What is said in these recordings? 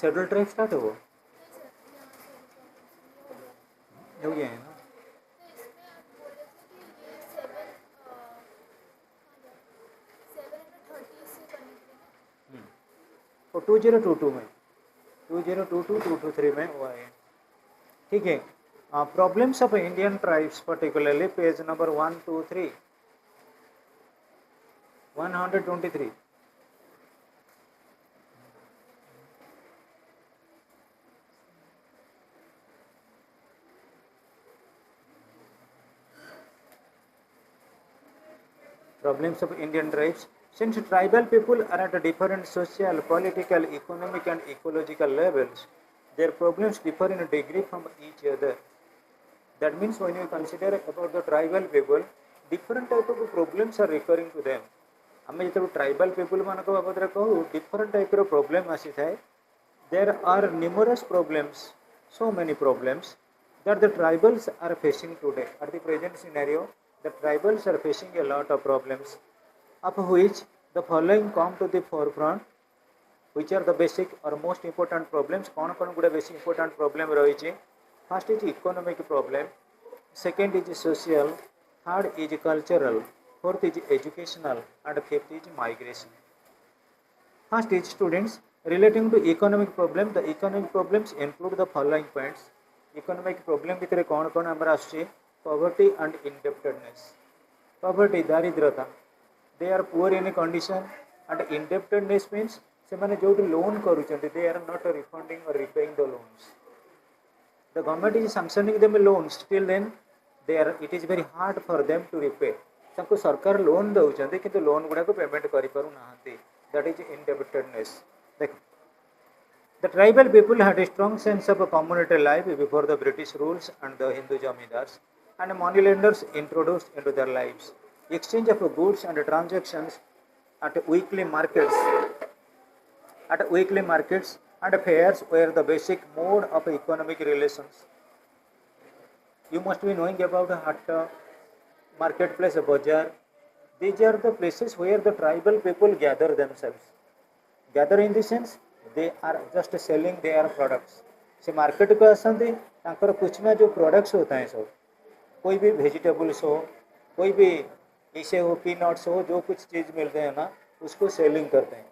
Schedule tribe start हो गया है ना। और 2022 में 2022-223 में हुआ है। ठीक है। Problems of Indian tribes particularly page number 123 123। Problems of Indian tribes. Since tribal people are at different social, political, economic and ecological levels, their problems differ in degree from each other. That means when you consider about the tribal people, different type of problems are recurring to them. आम जो tribal people मान बाबद कहूँ different type problem आसी थाए। There are numerous problems, so many problems that the tribals are facing today. At the present scenario, the tribals are facing a lot of problems, of which the following come to the forefront, which are the basic or most important problems. कौन कौन गुड़ा basic important problem रही है? First is economic problem, second is social, third is cultural, fourth is educational, and fifth is migration. First is students. Relating to economic problem, the economic problems include the following points. Economic problem भितर कौन कौन आमर आसुचे? Poverty and indebtedness. Poverty दारिद्रता, they are poor in condition, and indebtedness means से माने जो loan करूचंती they are not refunding or repaying the loans. The government is sanctioning them loans, still then it is very hard for them to repay. तांको सरकार loan दउचंती किंतु loan गुडा को payment करि पारु नाहंती. That is indebtedness. The tribal people had a strong sense of community life before the British rules and the Hindu jamidars and moneylenders introduced into their lives. Exchange of goods and transactions at weekly markets and fairs were the basic mode of economic relations. You must be knowing about hatta, marketplace, bazaar. These are the places where the tribal people gather themselves. Gather in the sense they are just selling their products. से market को आसती कुछ में जो products होता है सब, कोई भी वेजिटेबल्स हो, कोई भी इसे हो, पीनट्स हो, जो कुछ चीज़ मिलते हैं ना उसको सेलिंग करते हैं,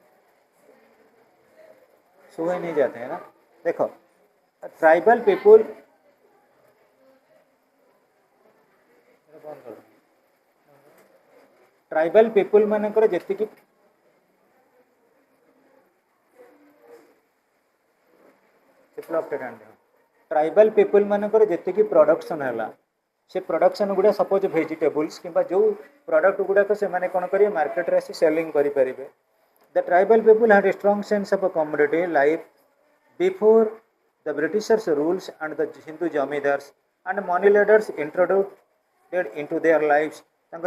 सोए नहीं जाते हैं ना। देखो ट्राइबल पीपुल मानकर जी ट्राइबल पीपुल मानकर जी प्रोडक्शन है से प्रोडक्शन गुड़ा सपोज वेजिटेबल्स कि जो प्रोडक्ट गुड़ाक से कौन करेंगे मार्केट रे सेलिंग करेंगे। The tribal people had a strong sense of community life before the Britishers rules and the Hindu zamindars and money lenders introduced into their lives.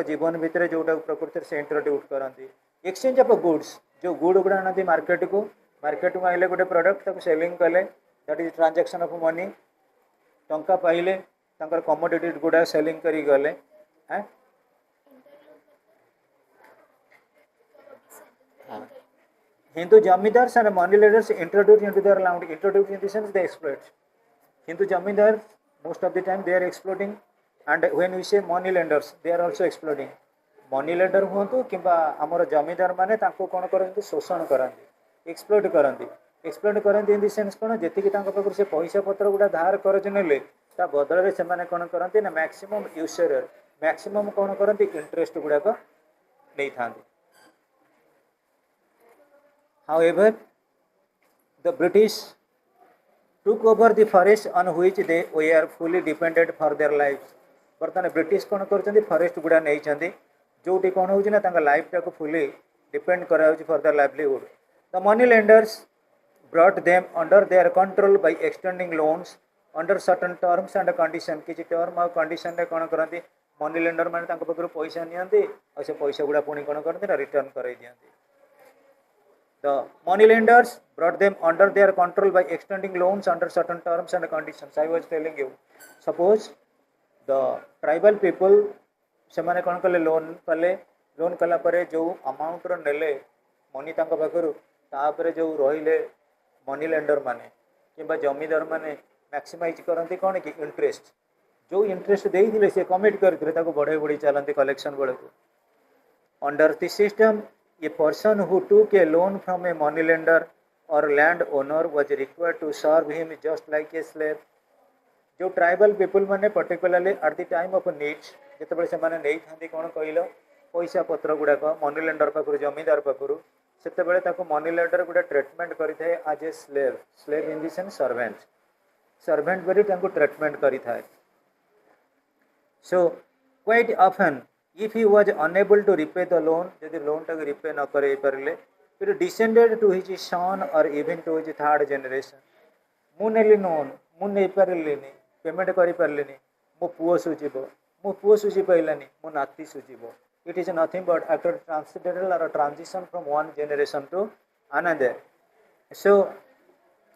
जीवन भितर जोटा प्रकृति से इंट्रोड्यूट करती। एक्सचेंज ऑफ गुड्स, जो गुड गुड़ा आना मार्केट को आइले गोटे प्रोडक्ट सेलिंग कले, that is transaction of money. टंका पाइले कमोडिटी गुड़ा सेलिंग करी गले। Hindu jamidars and money lenders introduced into their land. Introduced in the sense they exploit. Hindu jamidars most of the time they are exploiting, and when we say money lenders they are also exploiting. Money lender हुंतु किंबा आमर जमीदार माने तांको कोन करंती शोषण करंती, exploit करंती। Exploit करंती इन द सेंस कोन जेतिकी तांको पाखर से पैसा पत्र गुडा धार करज नेले ता बदल रे से माने कोन करंती ना मैक्सिमम यूसर मैक्सिमम कोन करंती इंटरेस्ट गुडा को नै थांती। However, the British took over the forest on which they were fully dependent for their lives. बर्तमान ब्रिटिश कौन कर फॉरेस्ट गुड़ा नहीं जोटी कौन हो लाइफ टाक फुली डिपेंड करा for their livelihood. The money lenders brought them under their control by extending loans under certain terms and condition. किसी टर्म और कंडीशन रे कौन करती मनी लेंडर मैंने पाखर पैसा नियंती और से पैसा गुड़ा पुणी कौन करती ना रिटर्न कराई दियंती। The money lenders brought them under their control by extending loans under certain terms and conditions. I was telling you, suppose the tribal people से माने कौन कले लोन कला परे जो अमाउंट रो नेले मनी तांका पाखरु तापरे जो रहिले मनी लेंडर माने कि जमीदार माने मैक्सिमाइज करते कौन कि इंटरेस्ट जो इंटरेस्ट देते से कमिट करते बढ़े बढ़ी चलते कलेक्शन बेलू under the system a person who took a loan from a money lender or land owner was required to serve him just like a slave जो ट्राइबल पीपुल माने particularly at the time of needs जिते से नहीं था कौन कहल पैसा पत्र गुड़ाक मनी लेंडर पाखु जमीदार पाखु से मनी लेंडर गोटे ट्रिटमेंट करें आज a slave slave in the sense servant servant करी ट्रिटमेंट करें so quite often if he was unable to repay the loan जदि लोन टाक रिपे न कर पारे फिर descended to his son or even to his third generation मु नेली लोन मु नहीं पारे पेमेंट कर पारे मो पुओ सुझीब मो पुओ सुझी पाइलानी मो नाती सुझीब it is nothing but after transcendental or a transition from one generation to another. So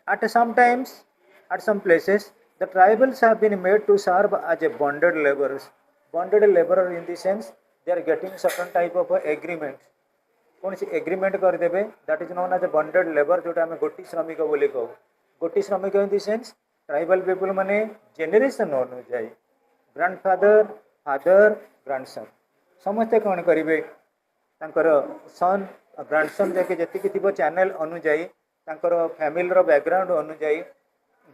at some places the tribals have been made to serve as a bonded laborers. Bonded laborer in the sense they are getting certain type of agreement. कौन सी agreement करदेवे that is known as a bonded labour जोटा आम गोटी श्रमिक बोली कहू गोटी श्रमिक in the sense tribal people माने जेनेरेशन अनुजाई ग्रांडफादर फादर ग्रांडसन समस्ते कौन करेंगे सन ग्रांडसन जाके जी थी चैनल अनुजाई फैमिली बैकग्राउंड अनुजाई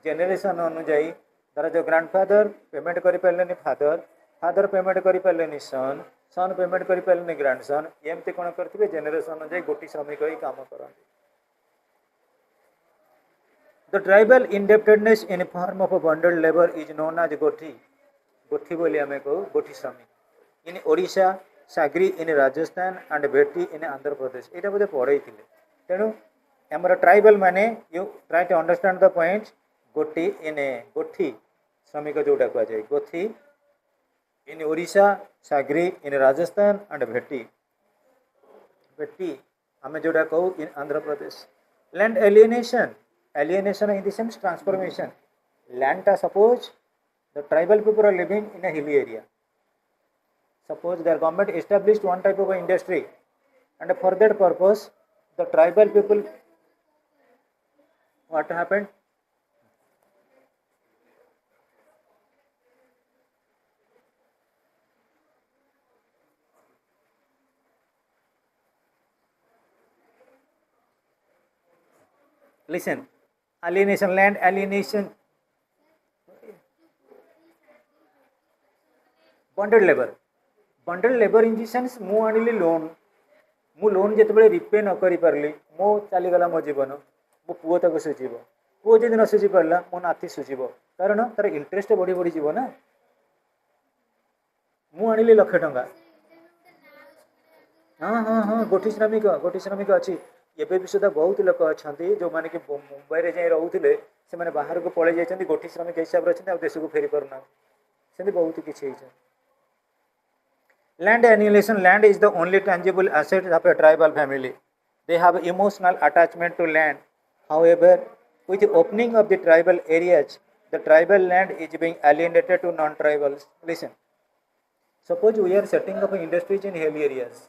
जेनेरेशन अनुजाई धर जो ग्रांडफादर पेमेंट कर पारे फादर फादर पेमेंट कर पारे सन सन पेमेंट कर पारे ग्रांडसन एमती कौन करेंगे जेनेरेशन अनुजाई गोटी श्रमिक ही काम करते the tribal indebtedness in form of bonded labour is known as गोठी गोठी बोली आम कहू गोठी श्रमिक इन ओडिशा सागरी इन राजस्थान एंड बेटी इन आंध्र प्रदेश यहाँ बोधे पढ़े तेणु आम ट्राइबल माने you try to understand the point गोटी इन गोठी श्रमिक जोटा कहुए गोथी इन ओडिशा सागरी इन राजस्थान एंड बेटी बेटी आम जोटा कहू in Andhra Pradesh land alienation alienation in the sense transformation land टा suppose the tribal people are living in a hilly area. Suppose their government established one type of industry and for that purpose the tribal people, what happened? Listen, alienation, land alienation, bonded labor. Bundle labour in the sense मु आनिली loan मु loan जिते repay न करी पारली मो चलीगला मो जीवन मो पुओ तक सुझीब पुओ जदि न सुझी पारा मो नाती सुझीब कारण तार इंटरेस्ट बढ़ी बढ़ी जीव ना मु आनिली लक्ष टंका हाँ हाँ हाँ गोठी श्रमिक अच्छी एवं भी सुधा बहुत लोक अच्छा जो मैंने कि मुंबई में जाए रोते से बाहर को पलि जाती गोठी श्रमिक हिसाब से अच्छे देश को फेरी पारना से बहुत किसी. Land annihilation. Land is the only tangible asset of a tribal family. They have emotional attachment to land. However, with the opening of the tribal areas, the tribal land is being alienated to non-tribals. Listen. Suppose we are setting up industries in hilly areas.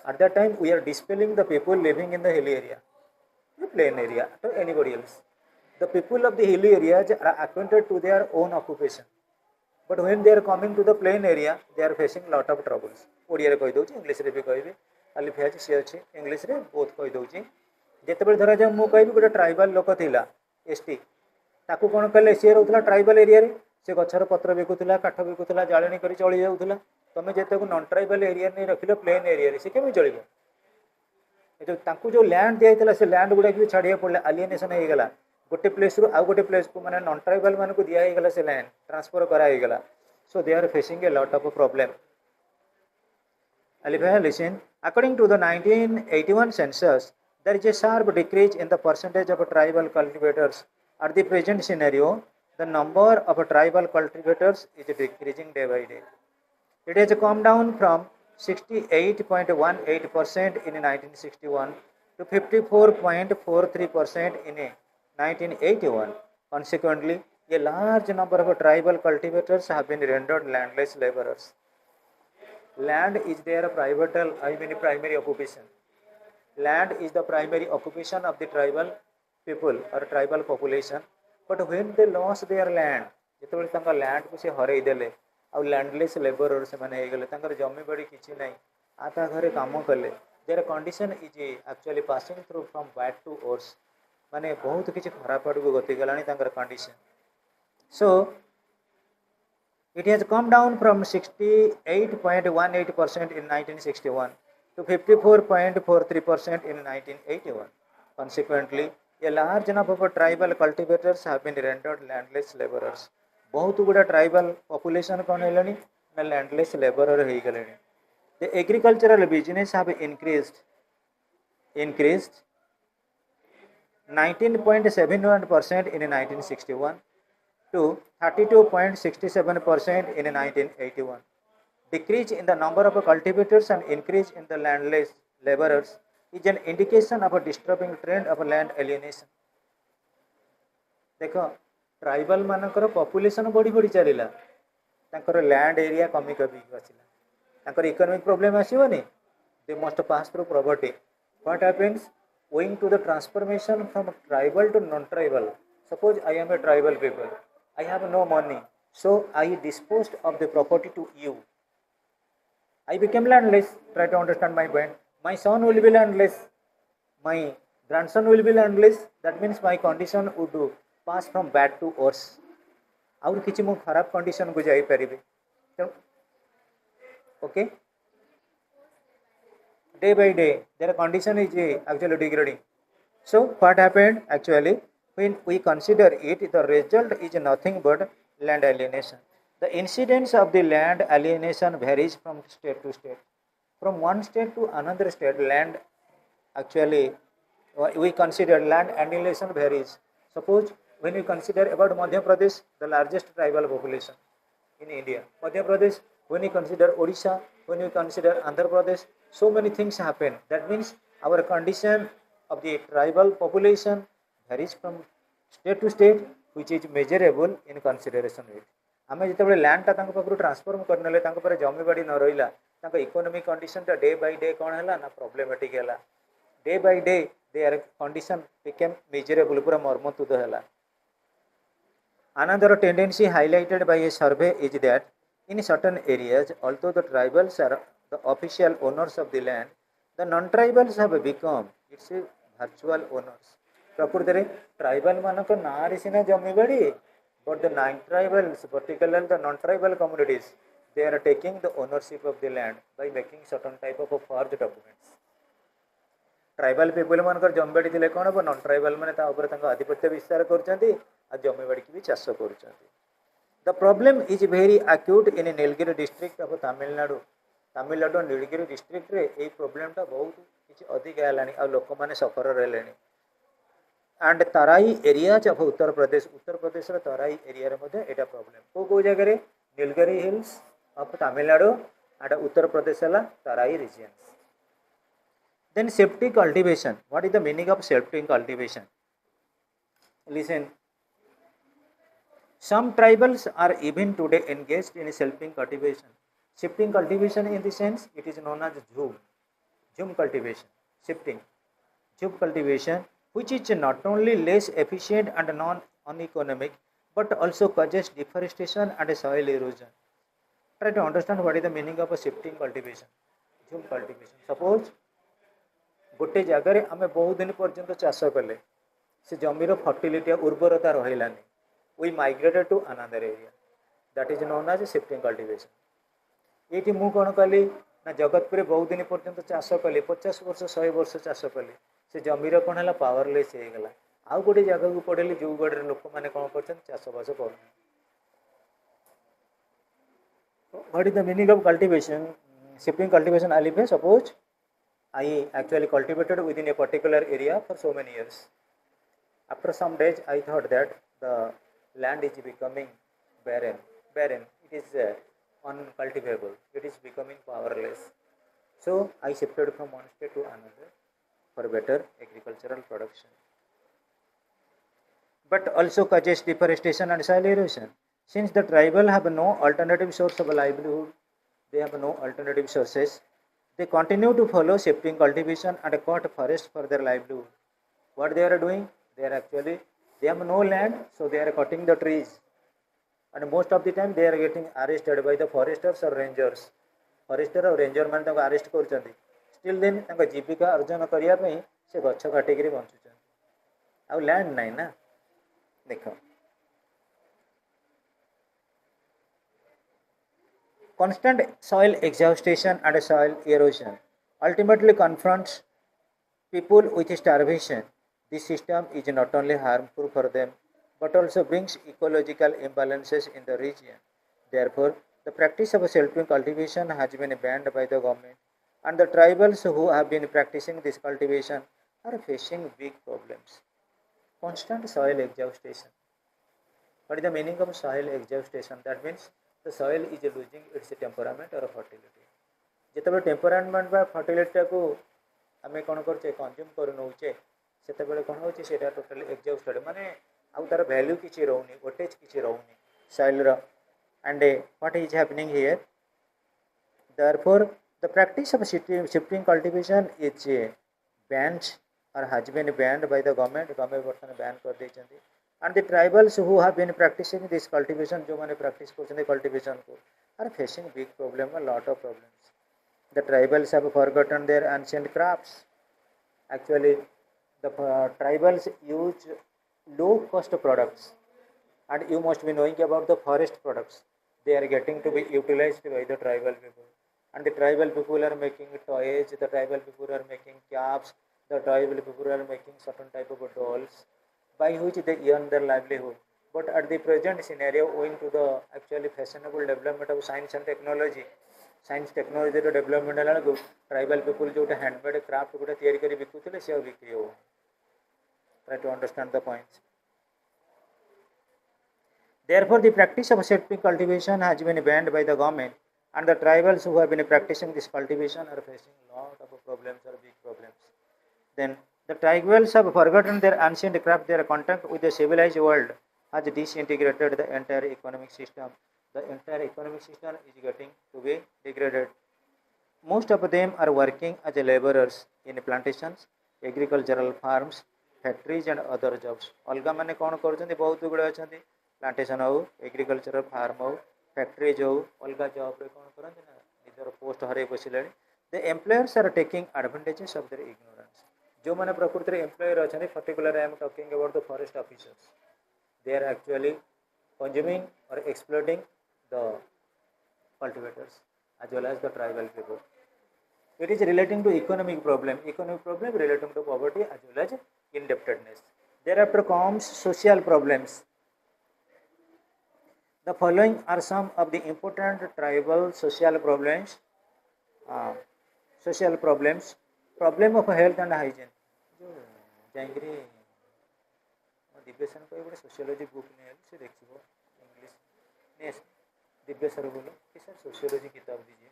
At that time, we are dispelling the people living in the hilly area, the plain area, to anybody else. The people of the hilly areas are acquainted to their own occupation. But when they are coming to the plain area, they are facing lot of troubles. Odia कही दूँ English भी कहि खाली phase सी अच्छी English बहुत कही दूँ जिते धरा जाए मुझे कहि गोटे ट्राइबल लोक था एसटी ताकू कौन कले सी रोला ट्राइबल एरिया से गचर पत्र बिकुला काठ बिकुला जाणी कर चली जाऊला तुम जिते नॉन ट्राइबल एरिया नहीं रखिल प्लेन एरिया से केमी चलो जो लैंड दिखाई से लैंड गुड़ा भी छाड़िया पड़ा एलिएनेशन होगा गोटे प्लेस रु आउ गोटे प्लेस को मैंने नॉन ट्राइबल मान को दिगला से लैंड ट्रांसफर करागला so they are facing a lot of problem. Listen, according to the 1981 census, there is a sharp decrease in the percentage of tribal cultivators. At the present scenario, the number of tribal cultivators is decreasing day by day. It has come down from 68.18% in 1961 to 54.43% in 1981. Consequently, a large number of tribal cultivators have been rendered landless laborers. Land is their primary occupation. Land is the primary occupation of the tribal people or tribal population, but when they lost their land, ଯେତେବେଳେ ତାଙ୍କ land କୁ ସେ ହରେଇ ଦେଲେ ଆଉ landless laborer ସେମାନେ ହେଇଗଲେ, ତାଙ୍କର ଜମି ବାଡ଼ି କିଛି ନାହିଁ, ତା ଘରେ କାମ କଲେ, their condition is actually passing through from bad to worse, ମାନେ ବହୁତ କିଛି ଖରାପ ଆଡ଼କୁ ଗତି କଲାଣି ତାଙ୍କର condition. So it has come down from 68.18% in 1961 to 54.43% in 1981. Consequently, a large number of tribal cultivators have been rendered landless laborers. बहुत गुड़ा tribal population कौन है landless laborer है गलेनी. The agricultural business have increased 19.71% in 1961 to 32.67% in 1981. Decrease in the number of cultivators and increase in the landless laborers is an indication of a disturbing trend of land alienation. देखो tribal मानकर population बढ़ी बढ़ी चलिला, तांकर land area कमी कमी आसिला, तांकर economic problem आसीबनी, they must pass through property. What happens owing to the transformation from tribal to non-tribal? Suppose I am a tribal people, I have no money, so I disposed of the property to you. I became landless. Try to understand my point. My son will be landless. My grandson will be landless. That means my condition would pass from bad to worse. और किसी मु खराब condition को जाई परिबे. Okay. Day by day, their condition is actually degrading. So what happened actually? When we consider it, the result is nothing but land alienation. The incidence of the land alienation varies from state to state. From one state to another state, land actually, we consider land alienation varies. Suppose when we consider about Madhya Pradesh, the largest tribal population in India, Madhya Pradesh, when we consider Odisha, when we consider Andhra Pradesh, so many things happen. That means our condition of the tribal population varies from state to state, which is measurable in consideration rate. आम जो land टा पाखु transform करने जमी बाड़ी न रहा economic condition टा day by day कौन है ना प्रॉब्लमेटिक है. Day by day there condition became measurable पूरा मर्मतुद है. Another tendency highlighted by a survey is that in certain areas, although the tribals are the official owners of the land, the non-tribals have become its virtual owners. प्रकृति रे tribal मानक नारे सिना जमी बाड़ी, but the non-tribals, particularly the non-tribal communities, they are taking the ownership of the land by making certain type of forged documents. Tribal people मानकर जमी बाड़ी थिले कोन हो, नॉन ट्राइबल माने ता ऊपर तांका आधिपत्य विस्तार करचंती आ जमी बाड़ी की भी चाष करचंती. The problem is very acute in Nilgiri district of Tamil Nadu. Tamil Nadu Nilgiri district रे ए प्रॉब्लम टा बहुत किछि अधिक हेलानी आ लोक माने सफर रहलेनी. And Terai areas of Uttar Pradesh रे तराई एरिया रे मध्ये एटा प्रॉब्लम को जगह रे Nilgiri hills of Tamil Nadu and Uttar Pradesh हला Terai regions. Then safety cultivation. What is the meaning of safety cultivation? Listen, some tribals are even today engaged in shifting cultivation. Shifting cultivation in the sense it is known as Zoom cultivation. Shifting Zoom cultivation, which is not only less efficient and non-economic, but also causes deforestation and soil erosion. Try to understand what is the meaning of a shifting cultivation. Zoom cultivation. Suppose गोटे जगार आम बहुत दिन पर्यंत चाष कले, से जमीर fertility उर्वरता रही, we migrated to another area. That is known as shifting cultivation. ये मु कौन कली ना जगतपुर बहुत दिन पर्यंत चाष कली, 50 वर्ष 100 वर्ष चाष कली, से जमीर कौन है पावरलेस हो गला, आउ गोटे जगह को पड़ेली जो गड़े लोक मैंने कौन कर चाषबास कर. What is the meaning of cultivation? Shifting cultivation I live. Suppose I actually cultivated within a particular area for so many years. After some days I thought that the land is becoming barren. It is uncultivable. It is becoming powerless. So I shifted from one state to another for better agricultural production. But also causes deforestation and soil erosion. Since the tribal have no alternative source of livelihood, they have no alternative sources, they continue to follow shifting cultivation and cut forest for their livelihood. What they are doing? They are actually, they have no land, so they are cutting the trees, and most of the time they are getting arrested by the foresters or rangers. Forester और ranger मान ताको arrest करूछंती. Still then ताको जीविका अर्जन करिया पई से गच्छ काटिकरी बंचुछन. आउ land नहीं ना. देखो constant soil exhaustion and soil erosion ultimately confronts people with starvation. This system is not only harmful for them but also brings ecological imbalances in the region. Therefore, the practice of self cultivation has been banned by the government, and the tribals who have been practicing this cultivation are facing big problems. Constant soil exhaustion. What is the meaning of soil exhaustion? That means the soil is losing its temperament or fertility. जितेबाला temperament बा fertility को आम कौन करे consume कर नौचे से कौन हो टोटाली एक्जॉस्टेड माने आउ तार वैल्यू किसी रोनी वेटेज किसी रोनी सॉइल रो and what is happening here therefore the practice of shifting cultivation is banned or has been banned by the government वर्तमान बैन कर देछंती and the tribals who have been practicing this cultivation जो माने practice करछंती cultivation को are facing big problem a lot of problems. The tribals have forgotten their ancient crafts. Actually, the tribals use low-cost products, and you must be knowing about the forest products. They are getting to be utilized by the tribal people, and the tribal people are making toys. The tribal people are making caps. The tribal people are making certain type of dolls, by which they earn their livelihood. But at the present scenario, owing to the actually fashionable development of science and technology. Science technology development है tribal people जो handmade craft गोटे तैयारी कर बिकुले से बिक्री हो. Try to understand the points. Therefore, the practice of self cultivation has been banned by the government, and the tribals who have been practicing this cultivation are facing a lot of problems or big problems. Then the tribals have forgotten their ancient craft. Their contact with the civilized world has disintegrated the entire economic system. The entire economic system is getting to be degraded. Most of them are working as laborers in plantations, agricultural farms, factories and other jobs. अलगा माने कौन करूछन्ती बहुत गुड़े अछन्ती plantation हो agriculture farm हो factories हो अलगा जॉब रे कौन करन्ती ना निजर पोस्ट हरे बसिले. The employers are taking advantages of their ignorance. जो माने प्रकृति रे एम्प्लॉयर अछन्ती particular I am talking about the forest officers. They are actually consuming or exploiting the cultivators as well as the tribal people. It is relating to economic problem relating to poverty as well as indebtedness. Thereafter comes social problems. The following are some of the important tribal social problems. Problem of health and hygiene. जाइंग्री दिव्यसन को एक sociology book नहीं से देखिए English नहीं Divya sir बोलो कि sir sociology किताब दीजिए.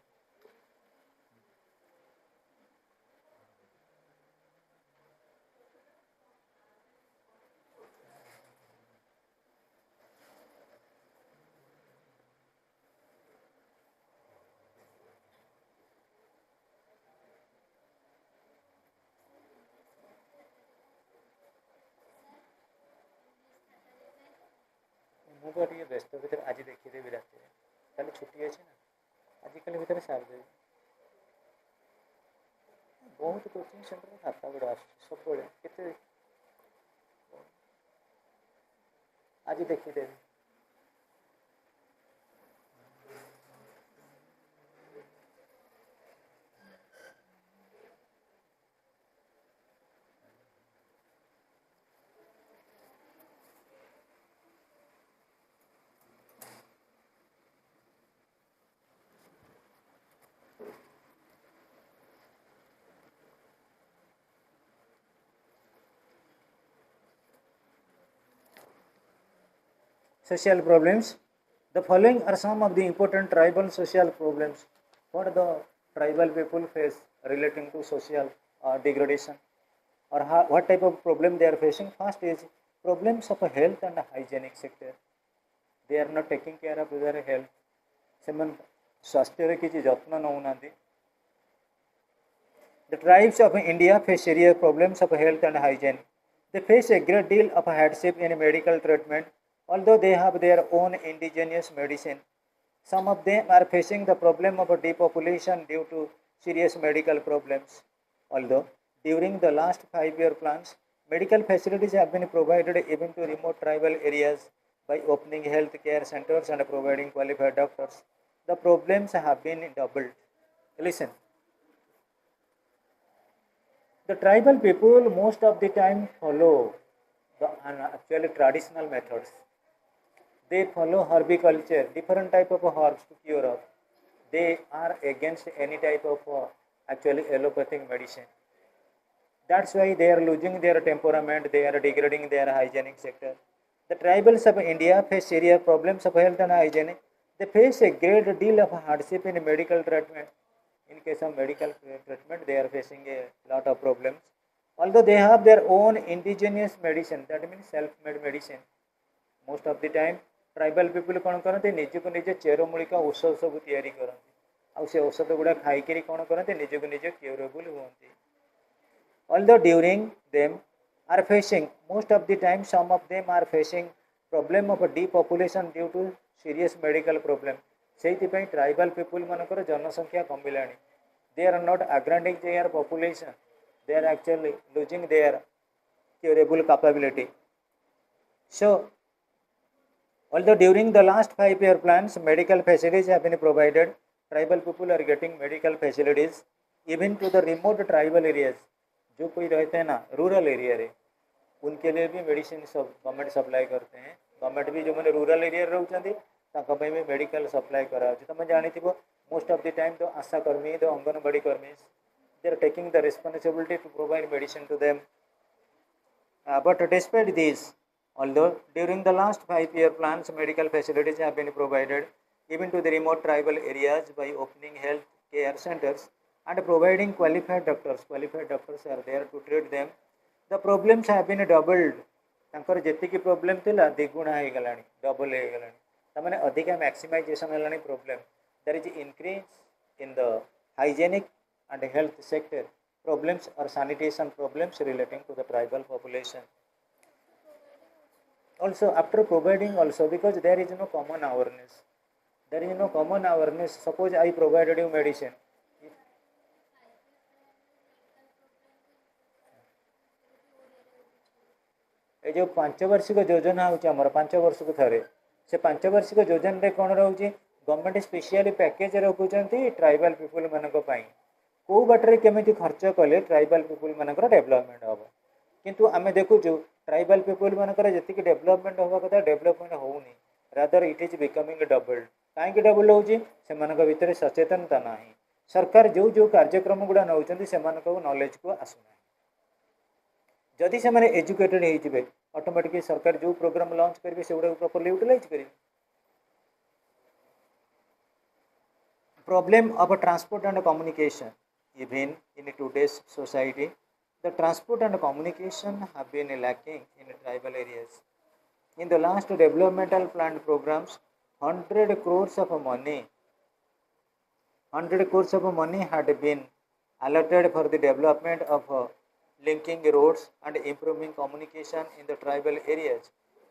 मुझे टे व्यस्त भितर आज देखीदेवी रात कल छुट्टी अच्छे ना आजिकल भितर सारिदेवी. बहुत कोचिंग सेंटर खाता गुड़ा सब के आज देखीदेवी. Social problems. The following are some of the important tribal social problems. What the tribal people face relating to social degradation, or what type of problem they are facing. First is problems of health and hygienic sector. They are not taking care of their health. Semen स्वास्थ्य किसी जत्न नौनांती. The tribes of India face serious problems of health and hygiene. They face a great deal of hardship in medical treatment, although they have their own indigenous medicine. Some of them are facing the problem of depopulation due to serious medical problems. Although during the last 5-year plans, medical facilities have been provided even to remote tribal areas by opening health care centers and providing qualified doctors. The problems have been doubled. Listen, the tribal people most of the time follow the actually traditional methods. They follow herbiculture, different type of herbs to cure of. They are against any type of actually allopathic medicine. That's why they are losing their temperament, they are degrading their hygienic sector. The tribals of India face serious problems of health and hygiene. They face a great deal of hardship in medical treatment. In case of medical treatment, they are facing a lot of problems. Although they have their own indigenous medicine, that means self-made medicine. Most of the time tribal people कौन करते निजक निजे चेरमूलिका औषध सब तैयारी करते आउ से औषध गुड़ा खाई कौन करते निजक निजे क्यूरेबल हुए although during them are facing most of the time some of them are facing problem of depopulation due to serious medical problem से ट्राइबल पीपुल मानकर जनसंख्या कमिलानी they are not agranding their population they are actually losing their curable capability so although during the last 5-year plans medical facilities have been provided tribal people are getting medical facilities even to the remote tribal areas जो कोई रहते हैं ना rural area रे उनके लिए भी medicine सब गवर्नमेंट सप्लाई करते हैं गवर्नमेंट भी जो मैंने रूरल एरिया रोचंदी ताका पे भी मेडिकल सप्लाई करा तुम जानिथिबो most of the time the Asha कर्मी द अंगनवाड़ी कर्मी they are taking the responsibility to provide medicine to them but despite this although during the last 5-year plans medical facilities have been provided even to the remote tribal areas by opening health care centers and providing qualified doctors are there to treat them the problems have been doubled तांकर जेतिकी problem थिला द्विगुणा हो गलानी double हो गलानी तमाने अधिका maximisation हलानी problem there is increase in the hygienic and health sector problems or sanitation problems relating to the tribal population also after providing also because there is no common awareness suppose I provided you medicine ये जो 5 वार्षिक योजना Homer 5 वर्ष को थे से 5 वार्षिक योजना रे कौन रोचे गवर्नमेंट स्पेशली पैकेज रखुंट ट्राइबल पीपुल मान कौ बाटर केमी खर्च कले ट्राइबल पीपुल मानकर डेवलपमेंट हम किंतु आम देखु ट्राइबल पीपुल मानकर जी डेवलपमेंट हवा कथा डेवलपमेंट होनी rather it is becoming double कहीं डबल होर सचेतनता ना सरकार जो जो कार्यक्रम गुड़ा नौ से नॉलेज को आसुना जदि से एजुकेटेड होते ऑटोमेटिक सरकार जो प्रोग्राम लॉन्च करेंगे से गुड़ा प्रॉपर्ली यूटिलाइज करेंगे problem of transport and communication even in today's society the transport and communication have been lacking in tribal areas in the last developmental plan programs 100 crores of money had been allotted for the development of linking roads and improving communication in the tribal areas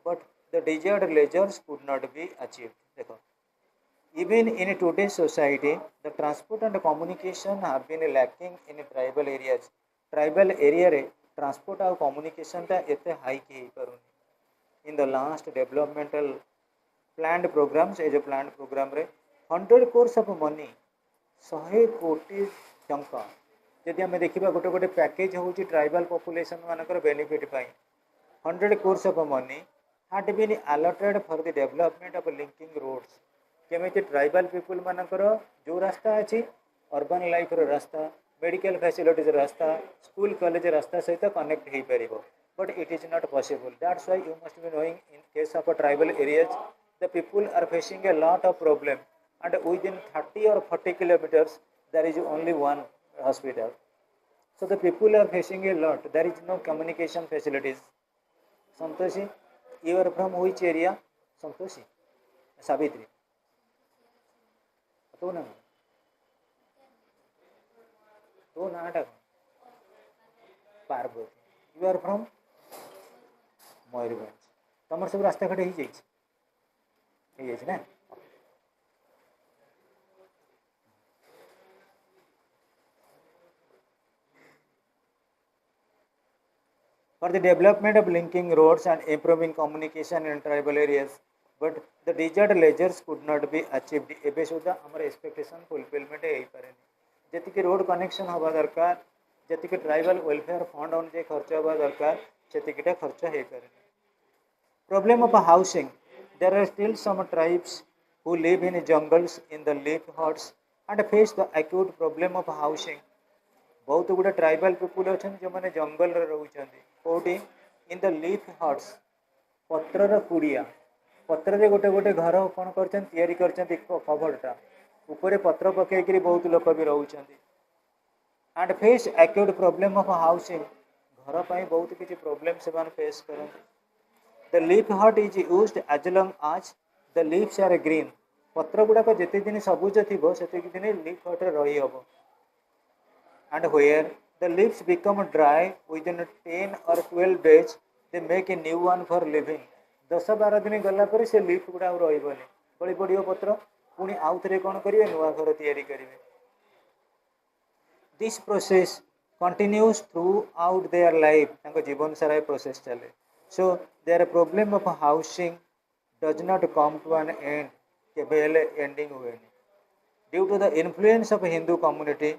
but the desired results could not be achieved देखो even in today's society the transport and communication have been lacking in tribal areas tribal area रे transport और communication ता एते high की पारुनी in the last developmental planned programs ए जो planned program रे 100 crores of money 100 कोटी टंका यदि आम देखा गोटे गोटे पैकेज हूँ ट्राइबल पॉपुलेशन मानकर benefit pi 100 crores of money had been allotted for the development of linking roads केमी ट्राइबल पीपुल मानकर जो रास्ता अच्छी अर्बन लाइफ रास्ता मेडिकल फैसिलिटीज रास्ता स्कूल कॉलेज रास्ता सहित कनेक्ट हो पार but it is not possible that's why you must be knowing in case of tribal areas the people are facing a lot of problem and within 30 or 40 kilometers there is only one hospital so the people are facing a lot there is no communication facilities Santoshi you are from which area Santoshi Savitri तो ना Parvati you are from Mayurbhanj तुम सब रास्ता घाट हो ना for the development of linking roads and improving communication in tribal areas, but the desired leisures could not be achieved. ଏବେ ସୁଦ୍ଧା ଆମର expectation fulfillment ହେଇପାରେନି ଯେତିକି ରୋड କନେକ୍ସନ ହେବା ଦରକାର ଯେତିକି ଟ୍ରାଇବାଲ ୱେଲଫେୟାର ଫଣ୍ଡ ଅନୁଯାୟୀ ଖର୍ଚ୍ଚ ହେବା ଦରକାର ସେତିକିଟା ଖର୍ଚ୍ଚ ହେଇପାରେନି problem of housing there are still some tribes who live in jungles in the leaf huts and face the acute problem of housing बहुत गुड़ा ट्राइबल पीपुल अच्छा जो मैंने जंगल रोचे कौटी इन द लीफ हट्स पत्रर कुड़िया पत्र गोटे गोटे घर कौन कर कभरटा ऊपर पत्र पकईकि बहुत लोक भी रोच and face acute problem of housing घर पर बहुत किसी प्रोब्लेम से फेस करते the leaf hut is used as long as the leaves are green पत्र गुड़ाक जिते दिन सबुज थी से दिन लीफ हट रही हम and where the leaves become dry within 10 or 12 days they make a new one for living 10-12 दिन गला पर से लीफ गुड़ा रही गली पड़ो पत्र पुणी आउ थे कौन करेंगे नुआ घर तैयारी करेंगे this process continues throughout their life जीवन सारा प्रोसेस चले so their problem of housing does not come to an end केवे एंडिंग हुए due to the influence of Hindu community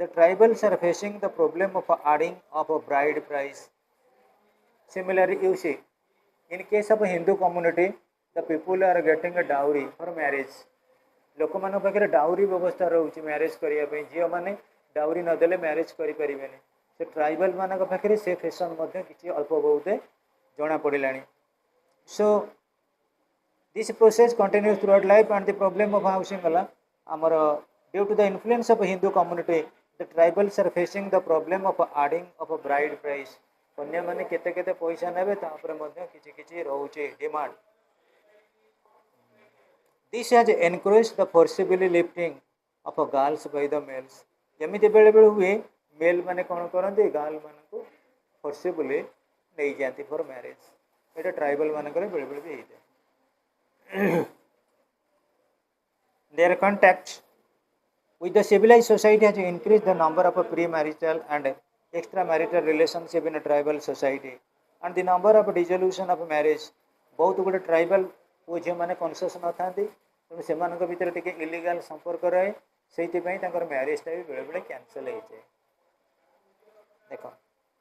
the tribals are facing the problem of adding of a bride price. Similarly, you see, in case of a Hindu community, the people are getting a dowry for marriage. लोक मान पाखे dowry व्यवस्था रोचे marriage करने झील मैंने dowry नदेले marriage करें से ट्राइबल मान पाखे से फैशन किसी अल्प बहुत जना पड़ा so this process continues throughout life and the problem of housing गला आमर due to the influence of Hindu community the tribals are facing the problem of adding of a bride price कन्या माने केते केते पैसा नेबे तापर मध्ये किछि किछि रहउचे demand this has encouraged the forcibly lifting of a girls by the males जमिति बेले बेले हुए मेल माने कोन करंती गर्ल मान को forcibly नै जाती फॉर मैरिज एटा ट्राइबल मान करे बेले बेले भी हेते their contacts with the civilized society has increased the number of premarital and extramarital relationship in a tribal society and the number of dissolution of marriage बहुत गुड़े ट्राइबल वो झील मैंने कनसीयस न था तेणु से भितर टे इलीगल संपर्क रहे से मैरेजटा भी बेले बेले कैंसल हो जाए देख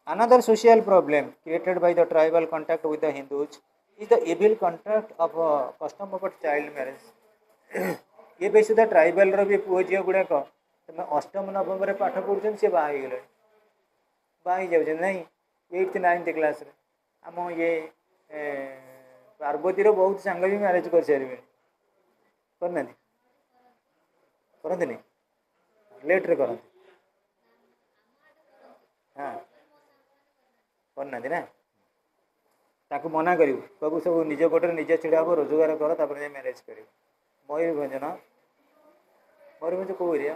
another social problem created by the tribal contact with the Hindus is the evil contract of custom of child marriage ये भी सुधा ट्राइबल री पुओ झील गुड़ाक तुम अष्टम नवम पाठ पढ़ुन सी बाहर बाहर जाऊँ ना 8th 9th क्लास आम ये पार्वतीर बहुत सांग भी मैरेज कर सारे करना करते लेट्रे करते हाँ करना ना ताकू मना करू कहू सब निज गोटे निजे छिड़ा हम रोजगार कर मैरेज कर मयूरभंज ना मयूरभंज कौ एरिया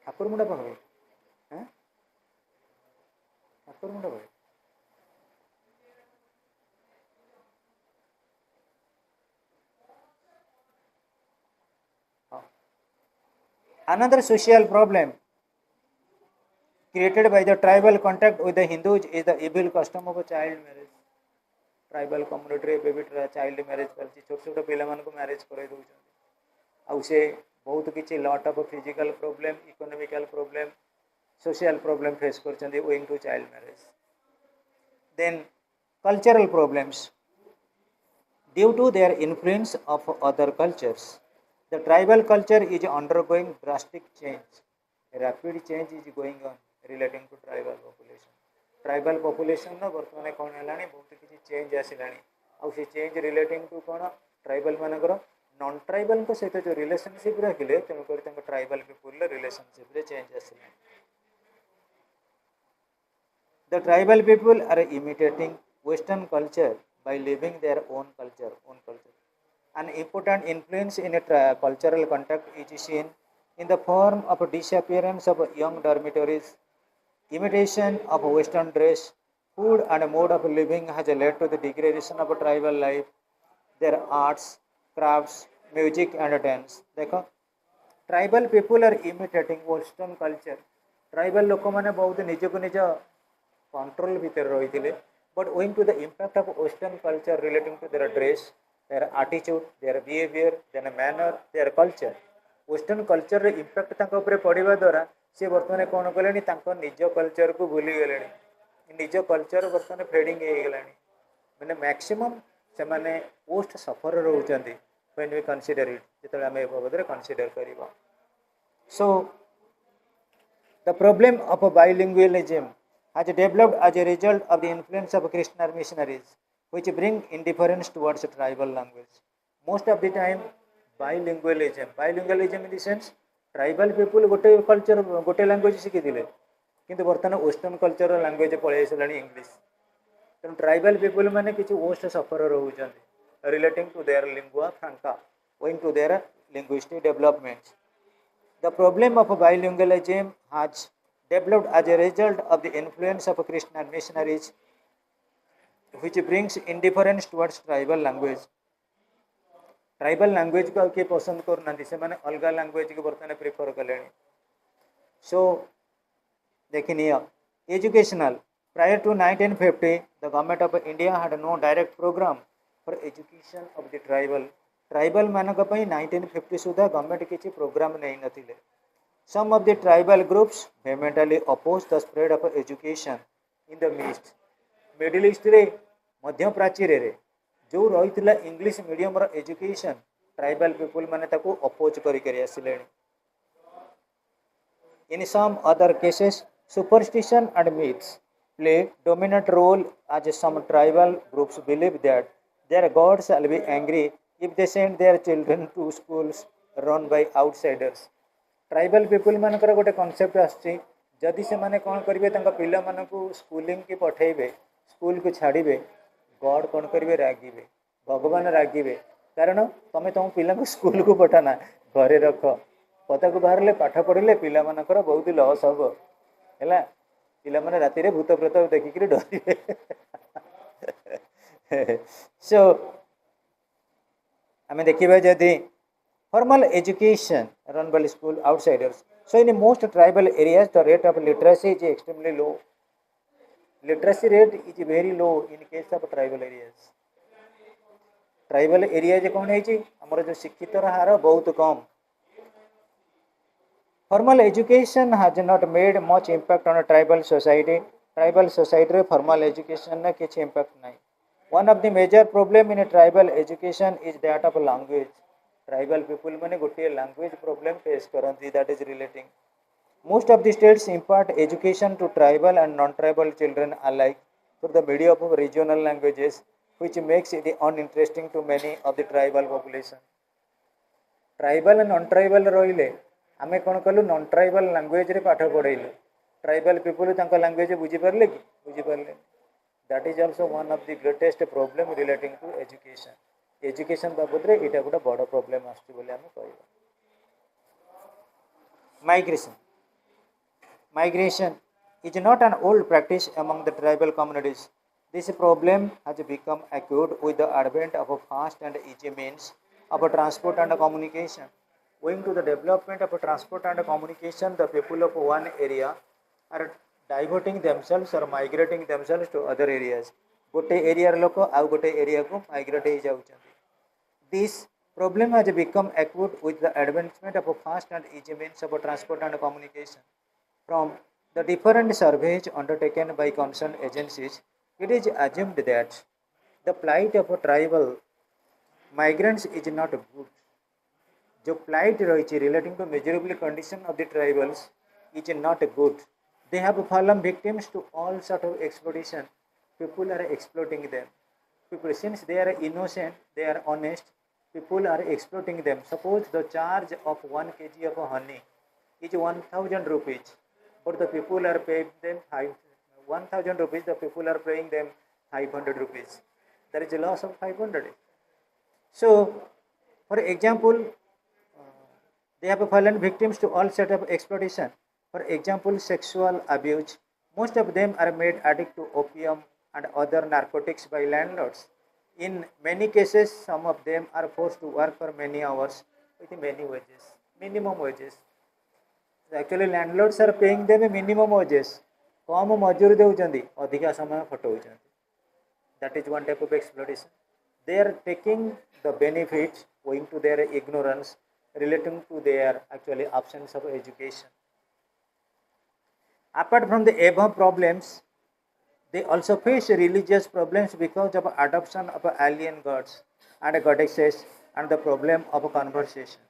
ठाकुरमुंडा पाखे हाँ ठाकुरमुंडा पाखे another social problem created by the tribal contact with the Hindus is the evil custom of a child marriage. Tribal community भी चाइल्ड मैरेज कर छोट छोट पिला को मैरेज कर बहुत किसी lot of physical problem economical problem social problem face कर owing to child marriage then cultural problems due to their influence of other cultures the tribal culture is undergoing drastic change rapid change is going on relating to tribal population tribal population बर्तमान कौन है बहुत किसी change आसला से change relating to कौन tribal मानकर non tribal सहित जो रिलेशनशिप रखिले तेणुक ट्राइबल पीपुल रिलेशनशिप चेंज आसला the tribal people are imitating western culture by living their own culture. An important influence in a cultural contact is seen in the form of disappearance of young dormitories, Imitation of Western dress, food, and mode of living has led to the degradation of tribal life, their arts, crafts, music, and dance. देखो tribal people are imitating western culture tribal लोक मैंने बहुत निज को निज control भितर रही but owing to the impact of western culture relating to their dress their attitude their behaviour their manner their culture western culture impact पड़ा द्वारा सी बर्तमान कौन कले निज कल्चर को भूली गले निज कल्चर बर्तमान फेडिंग हो गला मैंने मैक्सिमम से मैंने पोस्ट सफर रोचंती when we consider it जेतले आमे बाबदरे consider करिबा so the problem of bilingualism has developed as a result of the influence of Christian missionaries which bring indifference towards tribal language most of the time bilingualism in the sense tribal people गोटे culture गोटे language शिखिथिले किंतु वर्तमान western culture language पळै आसलानी English तेणु tribal people मैंने किसी वेस्ट सफर रोचंती relating to their lingua franca owing to their linguistic developments. The problem of bilingualism has developed as a result of the influence of Christian missionaries which brings indifference towards tribal language. Tribal language को किए पसंद करना से मैंने अलग language को बर्तमान prefer कले सो देखिए educational prior to 1950 the government of India had no direct program for education of the tribal मानक 1950 सुधा गवर्नमेंट किसी प्रोग्राम नहीं नथिले some of the tribal groups vehemently opposed the spread of education in the middle east रे मध्य प्राचीर रे जो रही English medium रो education tribal people माने ताको अपोज करी आसिले in some other cases superstition and myths play dominant role as some tribal groups believe that their gods will be angry if they send their children to schools run by outsiders. Tribal people मानकर गोटे concept आछि जदि से माने कोन करिवे तंका पिला मानकु schooling के पठेइबे school को छाड़ीबे गॉड कोन करिवे रागिबे भगवान रागिबे कारण तमे तुम पिला को स्कूल को पठाना घरे रख पता को बाहरले पाठ पढ़िले पिला मानकर बहुत लॉस हबो हैला पिला माने राति रे भूत प्रेत देखिकरी डरिबे so आमे देखिबा जदि formal education run by school outsiders so in most tribal areas the rate of literacy is extremely low literacy rate is very low in case of tribal areas कौन है हमर जो शिक्षित हार बहुत कम formal education has not made much impact on a tribal society रे formal education ना किछ impact नहीं one of the major problem in a tribal education is that of language tribal people माने गोटे language problem face करंती that is relating most of the states impart education to tribal and non-tribal children alike through the medium of regional languages which makes it uninteresting to many of the tribal population tribal and non-tribal रहिले आमे कोन कलु non-tribal language रे पाठ पढैले tribal people तांका language बुझी परले कि बुझी परले that is also one of the greatest problem relating to education बाबत रे एटा गोटा बड़ problem आछि बोले आमे कहबा migration is not an old practice among the tribal communities this problem has become acute with the advent of fast and easy means of transport and communication owing to the development of transport and communication the people of one area are diverting themselves or migrating themselves to other areas गोटे area लोक आउ गोटे area को migrate हो जाउछन्ती this problem has become acute with the advancement of fast and easy means of transport and communication from the different surveys undertaken by concerned agencies it is assumed that the plight of tribal migrants is not good जो plight रही relating to miserable condition of the tribals is not good they have fallen victims to all sort of exploitation people are exploiting them people since they are innocent they are honest people are exploiting them suppose the charge of 1 kg of honey is 1000 rupees but the people are paying them 1000 rupees the people are paying them 500 rupees there is a loss of 500 so for example they have fallen victims to all sort of exploitation for example sexual abuse Most of them are made addict to opium and other narcotics by landlords. In many cases, some of them are forced to work for many hours with many wages, minimum wages. Actually, landlords are paying them a minimum wages. कम मजूरी देउछन्ती अधिका समय खटाउछन्ती. That is one type of exploitation. They are taking the benefits owing to their ignorance relating to their actually absence of education. Apart from the above problems, they also face religious problems because of adoption of alien gods and goddesses and the problem of conversation.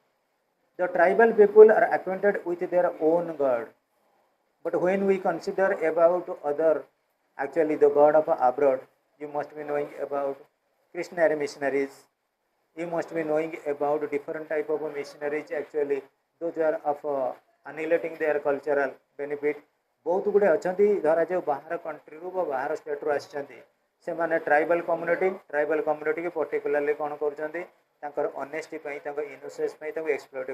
The tribal people are acquainted with their own god, but when we consider about other, actually the god of abroad, you must be knowing about Christian missionaries. You must be knowing about different type of missionaries. Actually, those are of annihilating their cultural benefit. बहुत गुड़े अच्छा धरा जो बाहर country रू बाहर state रू आसछन्ती से माने ट्राइबल कम्युनिटी के पर्टिकुलरली कौन कर ऑनेस्टी इनोसेंस एक्सप्लोइट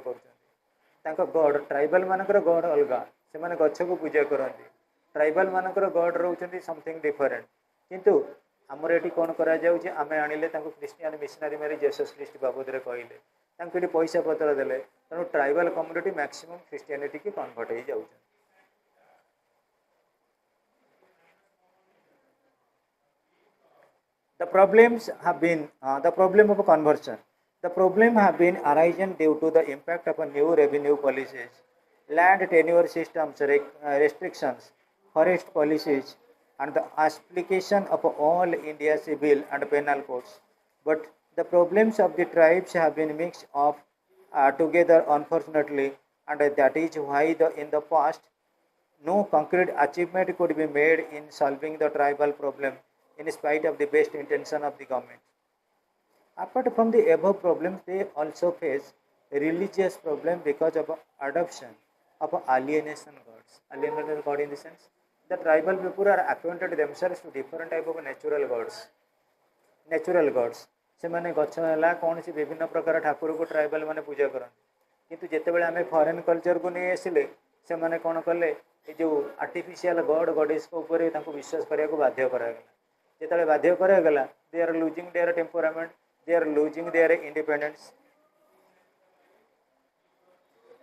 कर गॉड ट्राइबल मानकर गॉड अलग से माने गच्छ को पूजा करती ट्राइबल मानकर गॉड रोचंती समथिंग डिफरेंट किंतु आमर ये कौन करें आनिले क्रिश्चियन मिशनरी मेरी जेसस क्रिस्ट बाबद कहले पैसा पत्र देले तेणु ट्राइबल कम्युनिटी मैक्सिमम क्रिश्चियनिटी की कन्वर्ट हो जाऊँ. The problem of conversion. The problem have been arisen due to the impact of a new revenue policies, land tenure systems, restrictions, forest policies, and the application of all India civil and penal codes. But the problems of the tribes have been mixed up together, unfortunately, and that is why in the past no concrete achievement could be made in solving the tribal problem in spite of the best intention of the government. Apart from the above problems, they also face religious problem because of adoption of alienation gods. Alienation god in the sense the tribal people are acquainted themselves to different type of natural gods. Natural gods. से माने गच्छ है कौन सी विभिन्न प्रकार ठाकुर को tribal माने पूजा करते किंतु जितेबाला आम फॉरेन कल्चर को नहीं आसिले से माने कौन कले जो आर्टिफिशियल गॉड गॉडेस को ऊपर विश्वास करने को बाध्य करागला जिते बाध्य करागला they are losing their temperament they are losing their independence.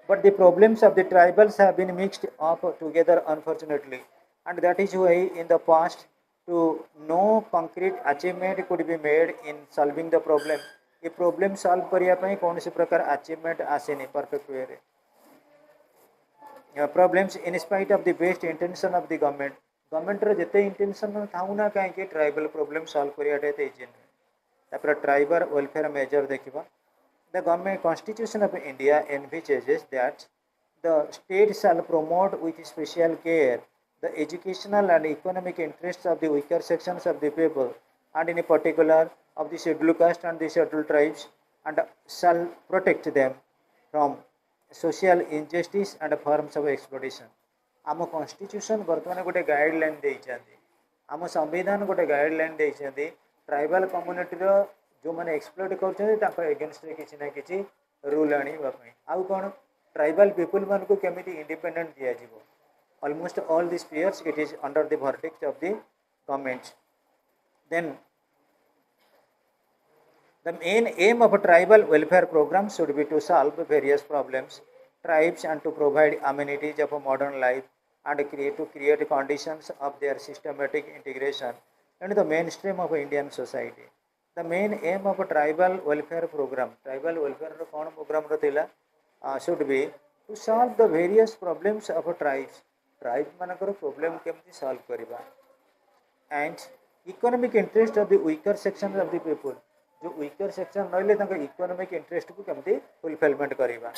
But the problems of the tribals have been mixed up together unfortunately, and that is why in the past to no concrete achievement could be made in solving the problem. ये problem solve करिया पई कौन सी प्रकार achievement आसेनी perfect way रे. Problems in spite of the best intention of the government रे जेते intention थाउ ना कहीं कि tribal problem solve करिया टे इजी ट्राइबल वेलफेयर मेजर देखा the government constitution of India envisages that the state shall promote with special care the educational and economic interests of the weaker sections of the people and in particular of the scheduled caste and the scheduled tribes and shall protect them from social injustice and forms of exploitation. आम constitution बर्तमान गोटे guideline देइछन्ती आम संविधान गोटे guideline देइछन्ती tribal community जो मैंने exploit कर against किसी ना कि रूल आने आउ कौन ट्राइबल पीपुल मान को केमी इंडिपेंडेंट दिज्व almost all this spheres it is under the verdict of the government. Then the main aim of tribal welfare programme should be to solve various problems tribes and to provide amenities of modern life and create conditions of their systematic integration into the mainstream of Indian society. The main aim of a tribal welfare program कौन program should be to solve the various problems of a tribes. Tribe मानकर problem केमती solve करिबा and economic interest of the weaker section of the people. जो weaker section रहले तांका economic interest को केमती fulfillment करिबा.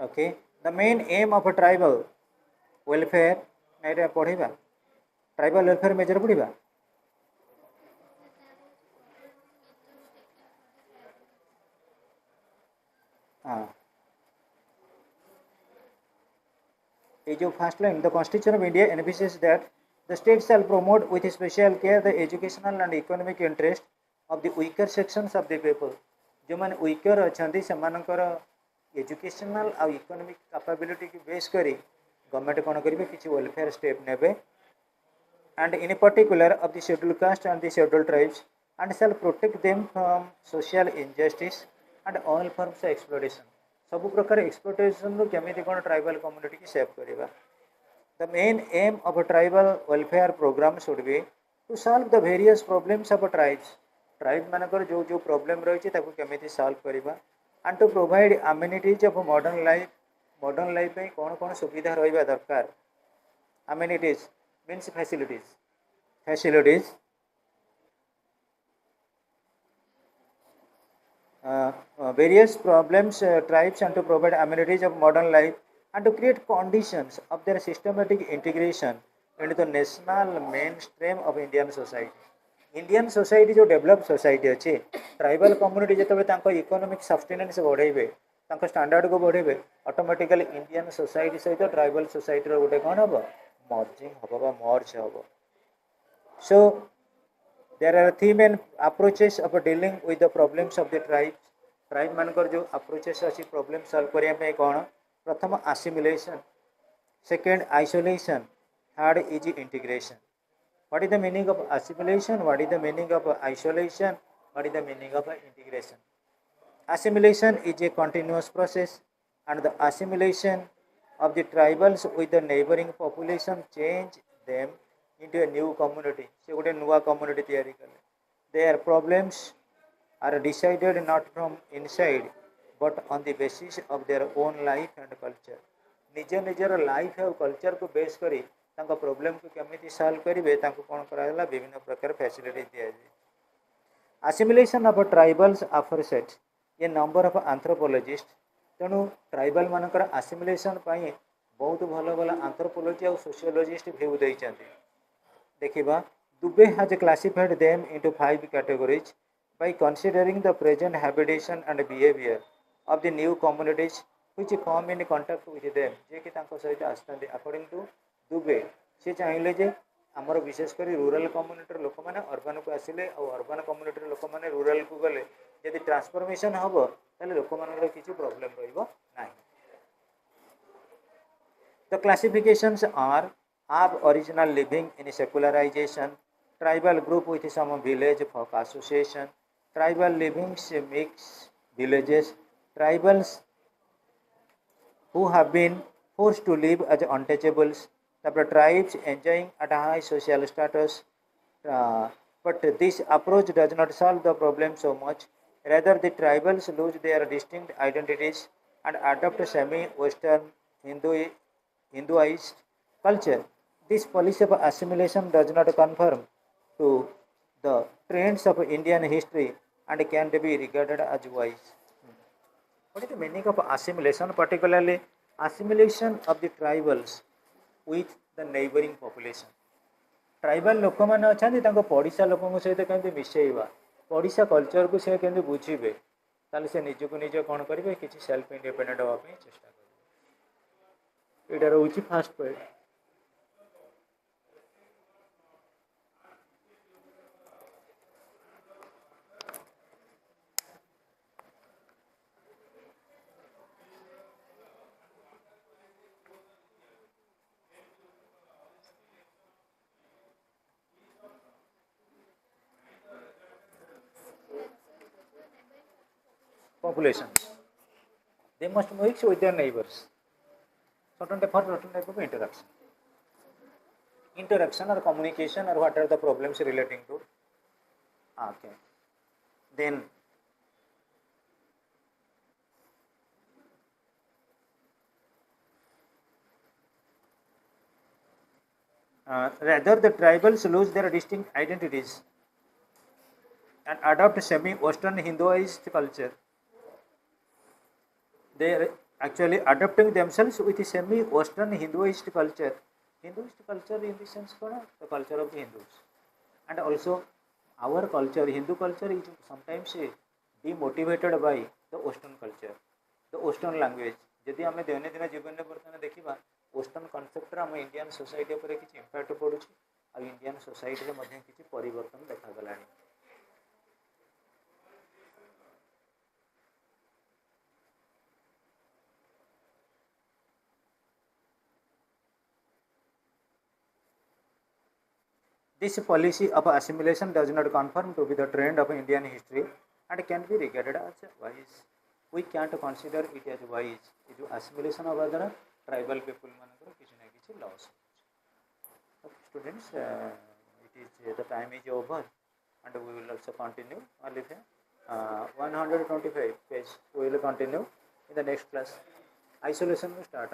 Okay, the main aim of a tribal welfare ଏଇଟା ପଢ଼ିବା ଟ୍ରାଇବାଲ ୱେଲଫେୟାର ମେଜର ପଢ଼ିବା। ହଁ ये जो first line the constitution of India emphasises that the state shall promote with special care the educational and economic interest of the weaker sections of the people जो माने weaker अछंती सेमानकर educational आ economic capability की base करी government कोन करिवे किछि वेलफेयर स्टेप नेबे and in particular of the scheduled caste and the scheduled tribes and shall protect them from social injustice and all forms of exploitation सब प्रकार एक्सप्लोटेशन रू केमिति कोन ट्राइबल कम्युनिटी की सेव करिवा the main aim of a tribal welfare programme should be to solve the various problems of tribes tribe मानकर जो जो प्रॉब्लम रही है ताको केमिति सॉल्व करिवा and to provide amenities of modern life में कौन कौन सुविधा रहिबा दरकार amenities means facilities various problems tribes and to provide amenities of modern life and to create conditions of their systematic integration into the national mainstream of Indian society Indian society जो develop society अच्छी tribal community जो economic sustenance बढ़ेबे standard को बढ़ेबे automatically Indian society सहित tribal society गोटे कौन हम merging hobo merge hobo so there are three main approaches of dealing with the problems of the tribe मानकर जो approaches अच्छी problem solve करिया पे कौन प्रथम assimilation second isolation third is integration what is the meaning of assimilation what is the meaning of isolation what is the meaning of integration assimilation is a continuous process and the assimilation of the tribals with the neighboring population change them into a new community से गोटे नुआ community तैयारी कले their problems are decided not from inside but on the basis of their own life and culture निज निजर life और culture को base करी तांको प्रॉब्लम को केमिति सॉल्व करिवे तांको कोन कराला विभिन्न प्रकार फैसिलिटी दिया जाय assimilation of tribals aforesaid a number of anthropologists तेणु ट्राइबल मानकर आसिमिलेशन बहुत भल भल आंथ्रोपोलोजी और सोशियोलॉजिस्ट व्यू देते देखा Dubey has classified them into 5 categories by considering the present habitation and behavior of the new communities which come in contact with them जे कि तांको सहित आस्थांती अकॉर्डिंग टू दुबे से चाहिए जे आमर विशेषकर रूरल कम्युनिटी लोक मैंने अर्बन को आसिले और अर्बन कम्युनिटी लोक मैंने रूरल को गले यदि ट्रांसफॉर्मेशन हम ताले लोक मानकर किसी प्रॉब्लम रहिबो नाही The classifications are ab original living in secularization, tribal group with some village folk association, tribal living mixed villages, tribals who have been forced to live as untouchables, the tribes enjoying at a high social status. But this approach does not solve the problem so much. Rather, the tribals lose their distinct identities and adopt semi-Western Hinduized culture. This policy of assimilation does not conform to the trends of Indian history and can be regarded as wise. What is the meaning of assimilation? Particularly, assimilation of the tribals with the neighboring population. Tribal लोक मैंने अच्छा पड़िशा लोक सहित कमी मिसेवा पड़िशा culture को से कमी बुझे ताले से निजक निज कौन करेंगे कि सेल्फ इंडिपेंडेंट हाँपी चेष्टा करेंगे यहाँ रोचे fast point populations. They must mix with their neighbors. Certain type of interaction. Interaction or communication or what are the problems relating to? Okay. Then rather the tribals lose their distinct identities and adopt semi-Western Hinduized culture. They are actually adopting themselves with semi-Western Hinduist culture Hinduist culture in the sense the culture of the Hindus, and also our culture, Hindu culture, is sometimes demotivated by the Western culture, the Western language. जदि आम दैनन्दिन जीवन में बर्तमान देखा western concept आम Indian society पर किसी इम्पैक्ट पड़ुଛି आ इंडियन सोसाइटी रे मध्य किसी परिवर्तन देखा गलानी. This policy of assimilation does not conform to be the trend of Indian history and can be regarded as wise. We can't consider it as wise. जो assimilation होगा द्वारा tribal people मानकर किसी न किसी loss. Okay, students, the time is over, and we will also continue. Only 125 page. We will continue in the next class. Isolation will start.